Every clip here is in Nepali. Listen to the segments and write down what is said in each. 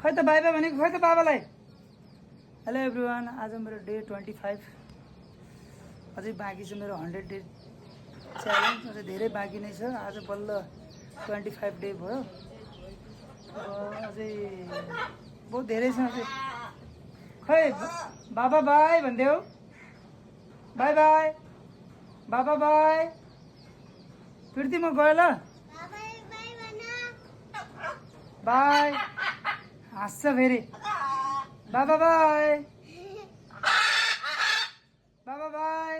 खै त बाई बाई भनेको खै त बाबालाई। हेलो एभ्रिवान, आज मेरो डे 25 अझै बाँकी छ। मेरो 100 डे च्यालेन्ज अझै धेरै बाँकी नै छ। आज बल्ल 25 डे भयो। अझै बहुत धेरै छ अझै। खै बाबा बाई भन्देऊ। बाई बाई बाबा बाई। फिर्ती म गएँ ल। बाई हाँस्छ फेरि। बाबा बाई बाबा बाई।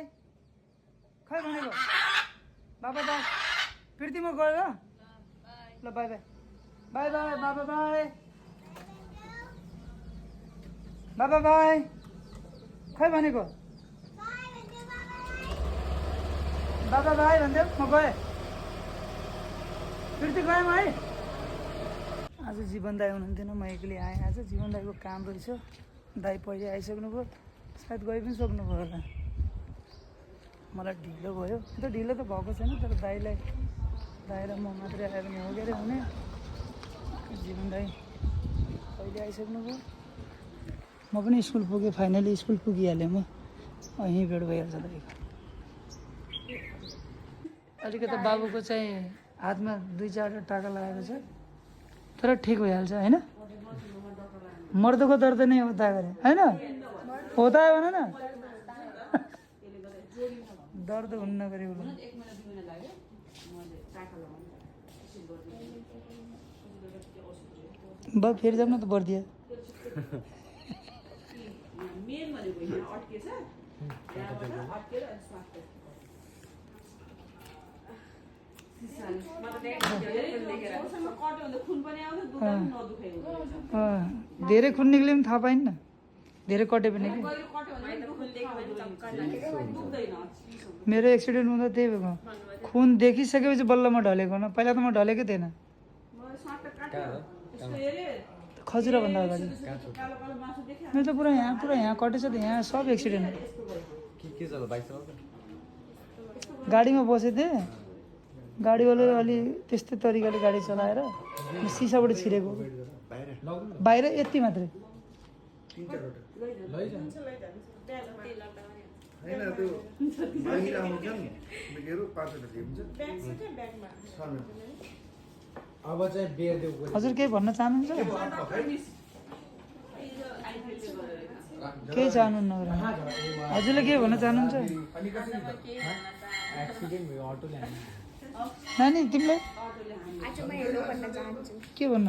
खै भनेको बाबा बाई। फिर्ती म गएँ ल। ल बाई बाई बाई बाई बाबा बाई बाबा बाई। खै भनेको बाबा बाई भन्दै म गएँ। फिर्ती गएँ म है। आज जीवन दाई हुनुहुन्थेन, म एक्लै आएँ। आज जीवन दाईको काम रहेछ। दाई पहिले आइसक्नुभयो, सायद गइ पनि सक्नुभयो होला। मलाई ढिलो भयो। त ढिलो त भएको छैन, तर दाईलाई दाई र म मात्रै आयो भने हो के अरे हुने। जीवन दाई पहिले आइसक्नुभयो। म पनि स्कुल पुगेँ, फाइनली स्कुल पुगिहालेँ म। यहीँ भेट भइहाल्छ दाईको। अलिकति बाबुको चाहिँ हातमा 2-4 टाका लागेको छ, तर ठिक भइहाल्छ होइन। मर्दको दर्द नै होता है होइन, होता है भन न। दर्द हुन्न गरे ब फेरि जाऊँ न त बर्दिया। धेरै खुन निक्ल्यो पनि थाहा पाइन्न, धेरै कट्यो भने। मेरो एक्सिडेन्ट हुँदा त्यही भएको, खुन देखिसकेपछि बल्ल म ढलेको न। पहिला त म ढलेकै थिएन। खजुराभन्दा अगाडि मेरो त पुरा यहाँ कटेछ त। यहाँ सब एक्सिडेन्ट। गाडीमा बसेको थिएँ, गाडीवालाले अलि त्यस्तै तरिकाले गाडी चलाएर सिसाबाट छिरेको। बाहिर यति मात्रै। हजुर केही भन्न चाहनुहुन्छ? केही चाहनुहुन्न? हजुरले के भन्न चाहनुहुन्छ? नानी तिमीले के भन्न?